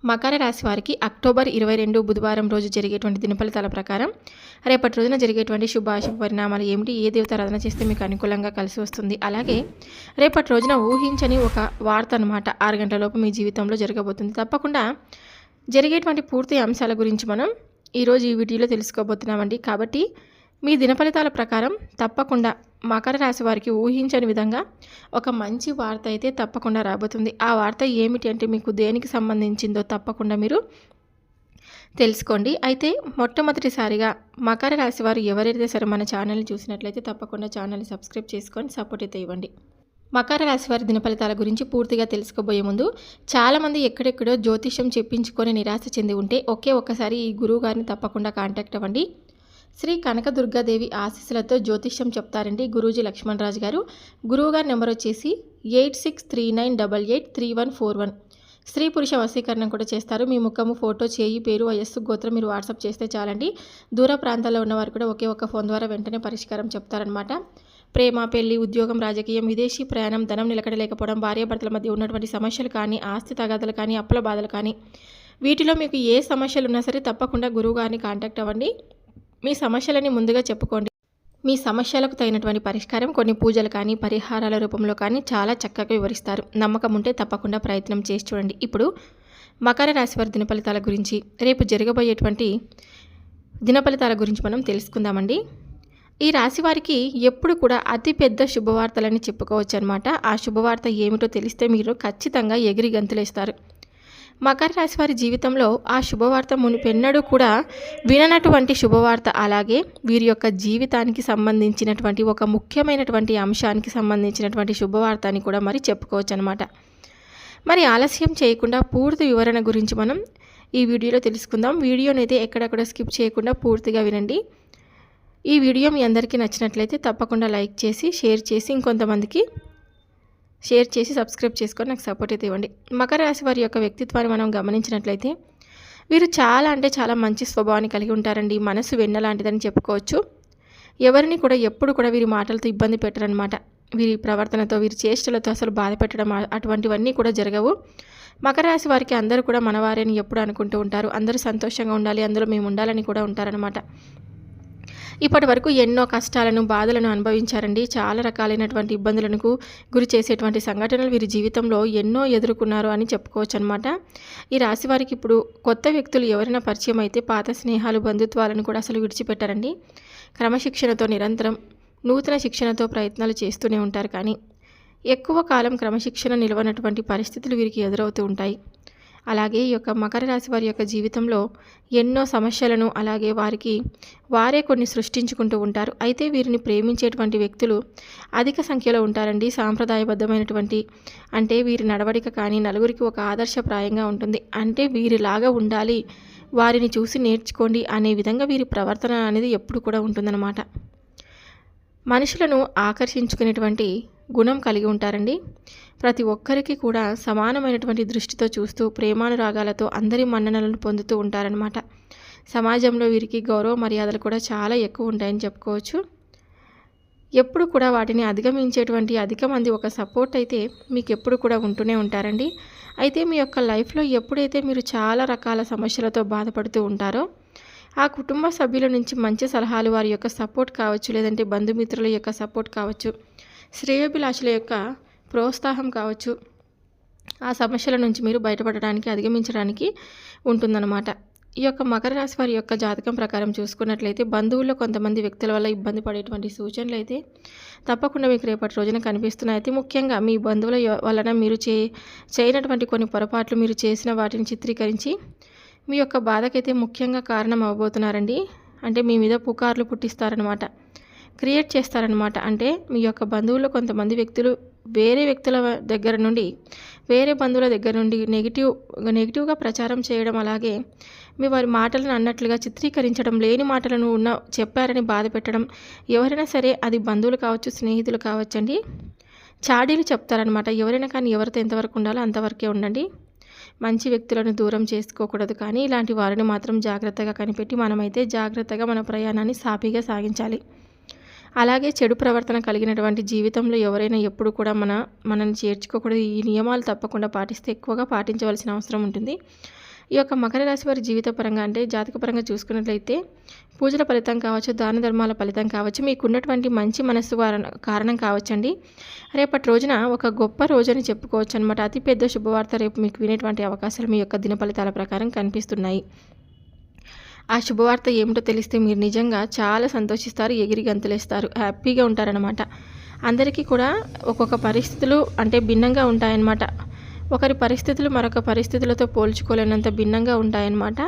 మకర రాశి వారికి అక్టోబర్ 22 బుధవారం రోజు జరిగేటువంటి దినఫలితాల ప్రకారం రేపటి రోజున జరిగేటువంటి శుభాశుభ పరిణామాలు ఏమిటి, ఏ దేవతారాధన చేస్తే మీకు అనుకూలంగా కలిసి వస్తుంది, అలాగే రేపటి రోజున ఊహించని ఒక వార్త అనమాట 6 గంటలలోపు మీ జీవితంలో జరగబోతుంది. తప్పకుండా జరిగేటువంటి పూర్తి అంశాల గురించి మనం ఈరోజు ఈ వీడియోలో తెలుసుకోబోతున్నామండి. కాబట్టి మీ దినఫలితాల ప్రకారం తప్పకుండా మకర రాశి వారికి ఊహించని విధంగా ఒక మంచి వార్త అయితే తప్పకుండా రాబోతుంది. ఆ వార్త ఏమిటి అంటే మీకు దేనికి సంబంధించిందో తప్పకుండా మీరు తెలుసుకోండి. అయితే మొట్టమొదటిసారిగా మకర రాశి వారు ఎవరైతే సరే మన ఛానల్ని చూసినట్లయితే తప్పకుండా ఛానల్ని సబ్స్క్రైబ్ చేసుకొని సపోర్ట్ అయితే ఇవ్వండి. మకర రాశి వారి దినఫలితాల గురించి పూర్తిగా తెలుసుకోబోయే ముందు చాలామంది ఎక్కడెక్కడో జ్యోతిష్యం చెప్పించుకొని నిరాశ చెంది ఉంటే ఒక్కసారి ఈ గురువు గారిని తప్పకుండా కాంటాక్ట్ అవ్వండి. శ్రీ కనకదుర్గాదేవి ఆశీస్సులతో జ్యోతిష్యం చెప్తారండి గురూజీ లక్ష్మణరాజు గారు. గురువుగారి నెంబర్ వచ్చేసి 8639883141. స్త్రీ పురుష వశీకరణం కూడా చేస్తారు. మీ ముఖము, ఫోటో, చేయి, పేరు, వయస్సు, గోత్రం మీరు వాట్సాప్ చేస్తే చాలండి. దూర ప్రాంతాల్లో ఉన్నవారు కూడా ఒక్క ఫోన్ ద్వారా వెంటనే పరిష్కారం చెప్తారనమాట. ప్రేమ, పెళ్లి, ఉద్యోగం, రాజకీయం, విదేశీ ప్రయాణం, ధనం నిలకడలేకపోవడం, భార్యాభర్తల మధ్య ఉన్నటువంటి సమస్యలు కానీ, ఆస్తి తగాదాలు కానీ, అప్పుల బాధలు కానీ, వీటిలో మీకు ఏ సమస్యలు ఉన్నా సరే తప్పకుండా గురువు గారిని కాంటాక్ట్ అవ్వండి. మీ సమస్యలని ముందుగా చెప్పుకోండి. మీ సమస్యలకు తగినటువంటి పరిష్కారం కొన్ని పూజలు కానీ, పరిహారాల రూపంలో కానీ చాలా చక్కగా వివరిస్తారు. నమ్మకం ఉంటే తప్పకుండా ప్రయత్నం చేసి చూడండి. ఇప్పుడు మకర రాశి వారి దినఫలితాల గురించి, రేపు జరగబోయేటువంటి దినఫలితాల గురించి మనం తెలుసుకుందామండి. ఈ రాశి వారికి ఎప్పుడు కూడా అతిపెద్ద శుభవార్తలని చెప్పుకోవచ్చు అనమాట. ఆ శుభవార్త ఏమిటో తెలిస్తే మీరు ఖచ్చితంగా ఎగిరి గంతులేస్తారు. మకర రాశి వారి జీవితంలో ఆ శుభవార్త మునిపెన్నడూ కూడా విననటువంటి శుభవార్త, అలాగే వీరి యొక్క జీవితానికి సంబంధించినటువంటి ఒక ముఖ్యమైనటువంటి అంశానికి సంబంధించినటువంటి శుభవార్త అని కూడా మరి చెప్పుకోవచ్చు అనమాట. మరి ఆలస్యం చేయకుండా పూర్తి వివరణ గురించి మనం ఈ వీడియోలో తెలుసుకుందాం. వీడియోని అయితే ఎక్కడెక్కడ స్కిప్ చేయకుండా పూర్తిగా వినండి. ఈ వీడియో మీ అందరికీ నచ్చినట్లయితే తప్పకుండా లైక్ చేసి, షేర్ చేసి, ఇంకొంతమందికి షేర్ చేసి సబ్స్క్రైబ్ చేసుకొని నాకు సపోర్ట్ అయితే ఇవ్వండి. మకర రాశి వారి యొక్క వ్యక్తిత్వాన్ని మనం గమనించినట్లయితే వీరు చాలా అంటే చాలా మంచి స్వభావాన్ని కలిగి ఉంటారండి. మనసు వెన్న లాంటిదని చెప్పుకోవచ్చు. ఎవరిని కూడా ఎప్పుడు కూడా వీరి మాటలతో ఇబ్బంది పెట్టరనమాట. వీరి ప్రవర్తనతో, వీరి చేష్టలతో అసలు బాధ పెట్టడం అటువంటివన్నీ కూడా జరగవు. మకర రాశి వారికి అందరూ కూడా మనవారేని ఎప్పుడు అనుకుంటూ ఉంటారు. అందరూ సంతోషంగా ఉండాలి, అందులో మేము ఉండాలని కూడా ఉంటారనమాట. ఇప్పటి వరకు ఎన్నో కష్టాలను, బాధలను అనుభవించారండి. చాలా రకాలైనటువంటి ఇబ్బందులకు గురి చేసేటువంటి సంఘటనలు వీరి జీవితంలో ఎన్నో ఎదుర్కొన్నారు అని చెప్పుకోవచ్చు అనమాట. ఈ రాశి వారికి ఇప్పుడు కొత్త వ్యక్తులు ఎవరైనా పరిచయం అయితే పాత స్నేహాలు, బంధుత్వాలను కూడా అసలు విడిచిపెట్టారండి. క్రమశిక్షణతో నిరంతరం నూతన శిక్షణతో ప్రయత్నాలు చేస్తూనే ఉంటారు. కానీ ఎక్కువ కాలం క్రమశిక్షణ నిలవనటువంటి పరిస్థితులు వీరికి ఎదురవుతూ ఉంటాయి. అలాగే ఈ యొక్క మకర రాశి వారి యొక్క జీవితంలో ఎన్నో సమస్యలను, అలాగే వారే కొన్ని సృష్టించుకుంటూ ఉంటారు. అయితే వీరిని ప్రేమించేటువంటి వ్యక్తులు అధిక సంఖ్యలో ఉంటారండి. సాంప్రదాయబద్ధమైనటువంటి అంటే వీరి నడవడిక కానీ నలుగురికి ఒక ఆదర్శప్రాయంగా ఉంటుంది. అంటే వీరిలాగా ఉండాలి, వారిని చూసి నేర్చుకోండి అనే విధంగా వీరి ప్రవర్తన అనేది ఎప్పుడు కూడా ఉంటుందన్నమాట. మనుషులను ఆకర్షించుకునేటువంటి గుణం కలిగి ఉంటారండి. ప్రతి ఒక్కరికి కూడా సమానమైనటువంటి దృష్టితో చూస్తూ ప్రేమానురాగాలతో అందరి మన్ననలను పొందుతూ ఉంటారనమాట. సమాజంలో వీరికి గౌరవ మర్యాదలు కూడా చాలా ఎక్కువ ఉంటాయని చెప్పుకోవచ్చు. ఎప్పుడు కూడా వాటిని అధిగమించేటువంటి అధిక మంది ఒక సపోర్ట్ అయితే మీకు ఎప్పుడు కూడా ఉంటూనే ఉంటారండి. అయితే మీ యొక్క లైఫ్లో ఎప్పుడైతే మీరు చాలా రకాల సమస్యలతో బాధపడుతూ ఉంటారో ఆ కుటుంబ సభ్యుల నుంచి మంచి సలహాలు, వారి యొక్క సపోర్ట్ కావచ్చు, లేదంటే బంధుమిత్రుల యొక్క సపోర్ట్ కావచ్చు, శ్రేయోభిలాషుల యొక్క ప్రోత్సాహం కావచ్చు, ఆ సమస్యల నుంచి మీరు బయటపడడానికి, అధిగమించడానికి ఉంటుందన్నమాట. ఈ యొక్క మకర రాశి వారి యొక్క జాతకం ప్రకారం చూసుకున్నట్లయితే బంధువుల్లో కొంతమంది వ్యక్తుల వల్ల ఇబ్బంది పడేటువంటి సూచనలు అయితే తప్పకుండా మీకు రేపటి రోజున కనిపిస్తున్నాయి. అయితే ముఖ్యంగా మీ బంధువుల వలన మీరు చేయనటువంటి కొన్ని పొరపాట్లు, మీరు చేసిన వాటిని చిత్రీకరించి మీ యొక్క బాధకైతే ముఖ్యంగా కారణం అవ్వబోతున్నారండి. అంటే మీ మీద పుకార్లు పుట్టిస్తారనమాట, క్రియేట్ చేస్తారనమాట. అంటే మీ యొక్క బంధువుల్లో కొంతమంది వ్యక్తులు వేరే వ్యక్తుల దగ్గర నుండి, వేరే బంధువుల దగ్గర నుండి నెగిటివ్గా ప్రచారం చేయడం, అలాగే మీ వారి మాటలను అన్నట్లుగా చిత్రీకరించడం, లేని మాటలను చెప్పారని బాధ పెట్టడం, ఎవరైనా సరే అది బంధువులు కావచ్చు, స్నేహితులు కావచ్చండి, చాడీలు చెప్తారనమాట. ఎవరైనా కానీ ఎవరితో ఎంతవరకు ఉండాలో అంతవరకే ఉండండి. మంచి వ్యక్తులను దూరం చేసుకోకూడదు. కానీ ఇలాంటి వారిని మాత్రం జాగ్రత్తగా కనిపెట్టి మనమైతే జాగ్రత్తగా మన ప్రయాణాన్ని సాఫీగా సాగించాలి. అలాగే చెడు ప్రవర్తన కలిగినటువంటి జీవితంలో ఎవరైనా ఎప్పుడు కూడా మనల్ని చేర్చుకోకూడదు. ఈ నియమాలు తప్పకుండా పాటిస్తే ఎక్కువగా పాటించవలసిన అవసరం ఉంటుంది. ఈ యొక్క మకర రాశి వారి జీవిత పరంగా అంటే జాతక పరంగా చూసుకున్నట్లయితే పూజల ఫలితం కావచ్చు, దాన ధర్మాల ఫలితం కావచ్చు, మీకున్నటువంటి మంచి మనస్సు కారణం కావచ్చండి. రేపటి రోజున ఒక గొప్ప రోజని చెప్పుకోవచ్చు అనమాట. అతిపెద్ద శుభవార్త రేపు మీకు వినేటువంటి అవకాశాలు మీ యొక్క దిన ఫలితాల ప్రకారం కనిపిస్తున్నాయి. ఆ శుభవార్త ఏమిటో తెలిస్తే మీరు నిజంగా చాలా సంతోషిస్తారు, ఎగిరి గంతులేస్తారు, హ్యాపీగా ఉంటారనమాట. అందరికీ కూడా ఒక్కొక్క పరిస్థితులు అంటే భిన్నంగా ఉంటాయన్నమాట. ఒకరి పరిస్థితులు మరొక పరిస్థితులతో పోల్చుకోలేనంత భిన్నంగా ఉంటాయన్నమాట.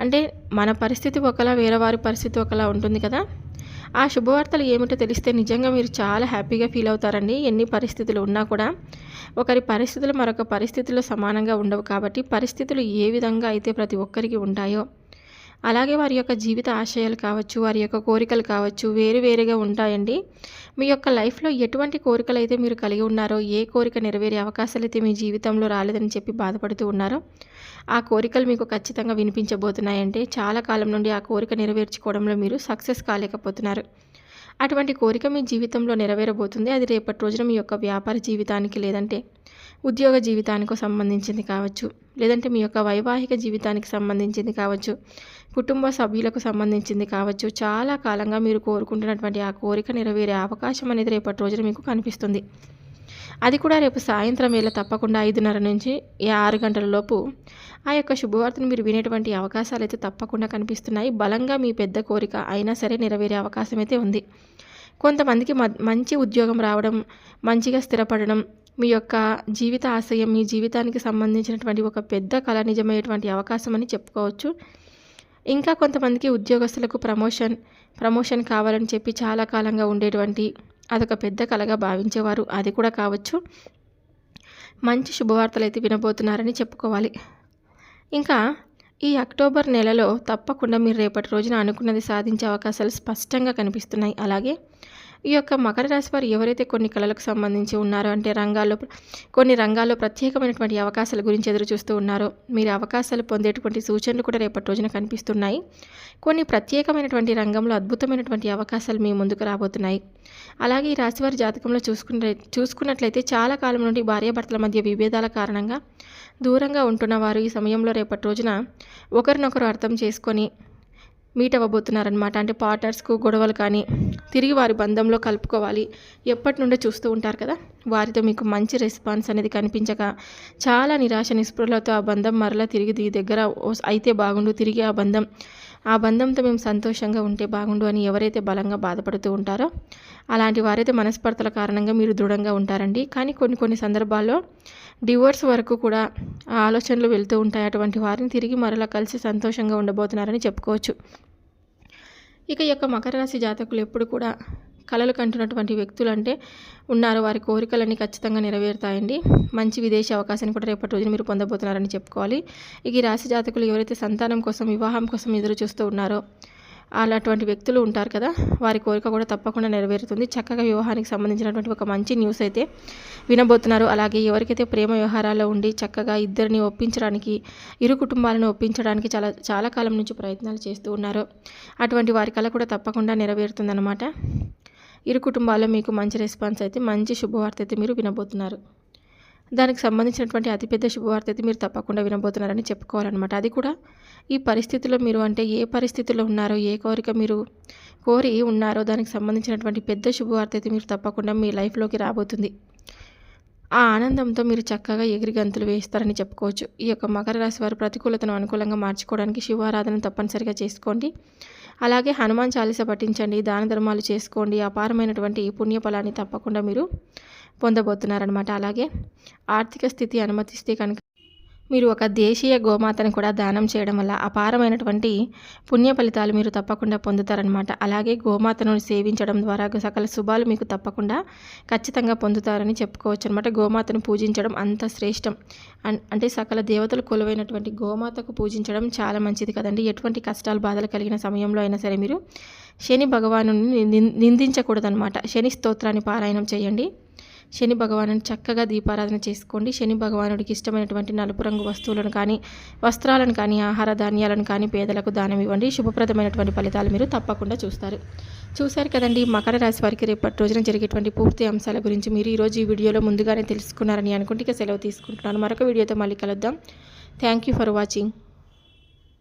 అంటే మన పరిస్థితి ఒకలా, వేరే వారి పరిస్థితి ఒకలా ఉంటుంది కదా. ఆ శుభవార్తలు ఏమిటో తెలిస్తే నిజంగా మీరు చాలా హ్యాపీగా ఫీల్ అవుతారండి. ఎన్ని పరిస్థితులు ఉన్నా కూడా ఒకరి పరిస్థితులు మరొక పరిస్థితుల్లో సమానంగా ఉండవు కాబట్టి పరిస్థితులు ఏ విధంగా అయితే ప్రతి ఒక్కరికి ఉంటాయో అలాగే వారి యొక్క జీవిత ఆశయాలు కావచ్చు, వారి యొక్క కోరికలు కావచ్చు వేరువేరుగా ఉంటాయండి. మీ యొక్క లైఫ్లో ఎటువంటి కోరికలు అయితే మీరు కలిగి ఉన్నారో, ఏ కోరిక నెరవేరే అవకాశాలు అయితే మీ జీవితంలో రాలేదని చెప్పి బాధపడుతూ ఉన్నారో ఆ కోరికలు మీకు ఖచ్చితంగా వినిపించబోతున్నాయంటే చాలా కాలం నుండి ఆ కోరిక నెరవేర్చుకోవడంలో మీరు సక్సెస్ కాలేకపోతున్నారు. అటువంటి కోరిక మీ జీవితంలో నెరవేరబోతుంది. అది రేపటి రోజున మీ యొక్క వ్యాపార జీవితానికి, లేదంటే ఉద్యోగ జీవితానికి సంబంధించింది కావచ్చు, లేదంటే మీ యొక్క వైవాహిక జీవితానికి సంబంధించింది కావచ్చు, కుటుంబ సభ్యులకు సంబంధించింది కావచ్చు. చాలా కాలంగా మీరు కోరుకుంటున్నటువంటి ఆ కోరిక నెరవేరే అవకాశం అనేది రేపటి రోజున మీకు కనిపిస్తుంది. అది కూడా రేపు సాయంత్రం వేళ తప్పకుండా 5:30 నుంచి 6 గంటల లోపు ఆ యొక్క శుభవార్తను మీరు వినేటువంటి అవకాశాలు అయితే తప్పకుండా కనిపిస్తున్నాయి. బలంగా మీ పెద్ద కోరిక అయినా సరే నెరవేరే అవకాశం అయితే ఉంది. కొంతమందికి మంచి ఉద్యోగం రావడం, మంచిగా స్థిరపడడం, మీ యొక్క జీవిత ఆశయం, మీ జీవితానికి సంబంధించినటువంటి ఒక పెద్ద కళ నిజమయ్యేటువంటి అవకాశం అని చెప్పుకోవచ్చు. ఇంకా కొంతమందికి ఉద్యోగస్తులకు ప్రమోషన్ కావాలని చెప్పి చాలా కాలంగా ఉండేటువంటి అదొక పెద్ద కళగా భావించేవారు, అది కూడా కావచ్చు. మంచి శుభవార్తలు అయితే వినబోతున్నారని చెప్పుకోవాలి. ఇంకా ఈ అక్టోబర్ నెలలో తప్పకుండా మీరు రేపటి రోజున అనుకున్నది సాధించే అవకాశాలు స్పష్టంగా కనిపిస్తున్నాయి. అలాగే ఈ యొక్క మకర రాశి వారు ఎవరైతే కొన్ని కళలకు సంబంధించి ఉన్నారో, అంటే కొన్ని రంగాల్లో ప్రత్యేకమైనటువంటి అవకాశాల గురించి ఎదురు చూస్తూ ఉన్నారో, మీరు అవకాశాలు పొందేటువంటి సూచనలు కూడా రేపటి రోజున కనిపిస్తున్నాయి. కొన్ని ప్రత్యేకమైనటువంటి రంగంలో అద్భుతమైనటువంటి అవకాశాలు మీ ముందుకు రాబోతున్నాయి. అలాగే ఈ రాశివారి జాతకంలో చూసుకున్నట్లయితే చాలా కాలం నుండి భార్యాభర్తల మధ్య విభేదాల కారణంగా దూరంగా ఉంటున్నవారు ఈ సమయంలో రేపటి రోజున ఒకరినొకరు అర్థం చేసుకొని మీట్ అవ్వబోతున్నారనమాట. అంటే పార్ట్నర్స్కు గొడవలు కానీ తిరిగి వారి బంధంలో కలుపుకోవాలి ఎప్పటి నుండో చూస్తూ ఉంటారు కదా, వారితో మీకు మంచి రెస్పాన్స్ అనేది కనిపించక చాలా నిరాశ నిస్పృహలతో ఆ బంధం మరలా తిరిగి దగ్గర అయితే బాగుండు, తిరిగి ఆ బంధంతో మేము సంతోషంగా ఉంటే బాగుండు అని ఎవరైతే బలంగా బాధపడుతూ ఉంటారో అలాంటి వారైతే మనస్పర్ధల కారణంగా మీరు దృఢంగా ఉంటారండి. కానీ కొన్ని సందర్భాల్లో డివోర్స్ వరకు కూడా ఆ ఆలోచనలు వెళ్తూ ఉంటాయి. అటువంటి వారిని తిరిగి మరలా కలిసి సంతోషంగా ఉండబోతున్నారని చెప్పుకోవచ్చు. ఇక ఈ యొక్క మకర రాశి జాతకులు ఎప్పుడు కూడా కలలు కంటున్నటువంటి వ్యక్తులు అంటే ఉన్నారు, వారి కోరికలన్నీ ఖచ్చితంగా నెరవేరుతాయండి. మంచి విదేశీ అవకాశాన్ని కూడా రేపటి రోజున మీరు పొందబోతున్నారని చెప్పుకోవాలి. ఇక ఈ రాశి జాతకులు ఎవరైతే సంతానం కోసం, వివాహం కోసం ఎదురు చూస్తూ ఉన్నారో అలాంటి వ్యక్తులు ఉంటారు కదా, వారి కోరిక కూడా తప్పకుండా నెరవేరుతుంది. చక్కగా వివాహానికి సంబంధించినటువంటి ఒక మంచి న్యూస్ అయితే వినబోతున్నారు. అలాగే ఎవరికైతే ప్రేమ వ్యవహారాల్లో ఉండి చక్కగా ఇద్దరిని ఒప్పించడానికి, ఇరు కుటుంబాలను ఒప్పించడానికి చాలా కాలం నుంచి ప్రయత్నాలు చేస్తూ ఉన్నారో అటువంటి వారి కళ కూడా తప్పకుండా నెరవేరుతుందన్నమాట. ఇరు కుటుంబాల్లో మీకు మంచి రెస్పాన్స్ అయితే, మంచి శుభవార్త అయితే మీరు వినబోతున్నారు. దానికి సంబంధించినటువంటి అతిపెద్ద శుభవార్త అయితే మీరు తప్పకుండా వినబోతున్నారని చెప్పుకోవాలన్నమాట. అది కూడా ఈ పరిస్థితిలో మీరు అంటే ఏ పరిస్థితుల్లో ఉన్నారో, ఏ కోరిక మీరు కోరి ఉన్నారో దానికి సంబంధించినటువంటి పెద్ద శుభవార్త అయితే మీరు తప్పకుండా మీ లైఫ్లోకి రాబోతుంది. ఆ ఆనందంతో మీరు చక్కగా ఎగిరి గంతులు వేస్తారని చెప్పుకోవచ్చు. ఈ యొక్క మకర రాశి వారు ప్రతికూలతను అనుకూలంగా మార్చుకోవడానికి శివారాధన తప్పనిసరిగా చేసుకోండి. అలాగే హనుమాన్ చాలీస పఠించండి, దాన ధర్మాలు చేసుకోండి. అపారమైనటువంటి పుణ్యఫలాన్ని తప్పకుండా మీరు పొందబోతున్నారనమాట. అలాగే ఆర్థిక స్థితి అనుమతిస్తే కనుక మీరు ఒక దేశీయ గోమాతను కూడా దానం చేయడం వల్ల అపారమైనటువంటి పుణ్య ఫలితాలు మీరు తప్పకుండా పొందుతారనమాట. అలాగే గోమాతను సేవించడం ద్వారా సకల శుభాలు మీకు తప్పకుండా ఖచ్చితంగా పొందుతారని చెప్పుకోవచ్చు అనమాట. గోమాతను పూజించడం అంత శ్రేష్టం. అంటే సకల దేవతలు కొలువైనటువంటి గోమాతకు పూజించడం చాలా మంచిది కదండి. ఎటువంటి కష్టాలు బాధలు కలిగిన సమయంలో అయినా సరే మీరు శని భగవాను నిందించకూడదనమాట. శని స్తోత్రాన్ని పారాయణం చేయండి. శని భగవాను చక్కగా దీపారాధన చేసుకోండి. శని భగవానుడికి ఇష్టమైనటువంటి నలుపు రంగు వస్తువులను కానీ, వస్త్రాలను కానీ, ఆహార ధాన్యాలను కానీ పేదలకు దానం ఇవ్వండి. శుభప్రదమైనటువంటి ఫలితాలు మీరు తప్పకుండా చూశారు కదండి. మకర రాశి వారికి రేపటి రోజున జరిగేటువంటి పూర్తి అంశాల గురించి మీరు ఈరోజు ఈ వీడియోలో ముందుగానే తెలుసుకున్నారని అనుకుంటే సెలవు తీసుకుంటున్నాను. మరొక వీడియోతో మళ్ళీ కలుద్దాం. Thank you for watching.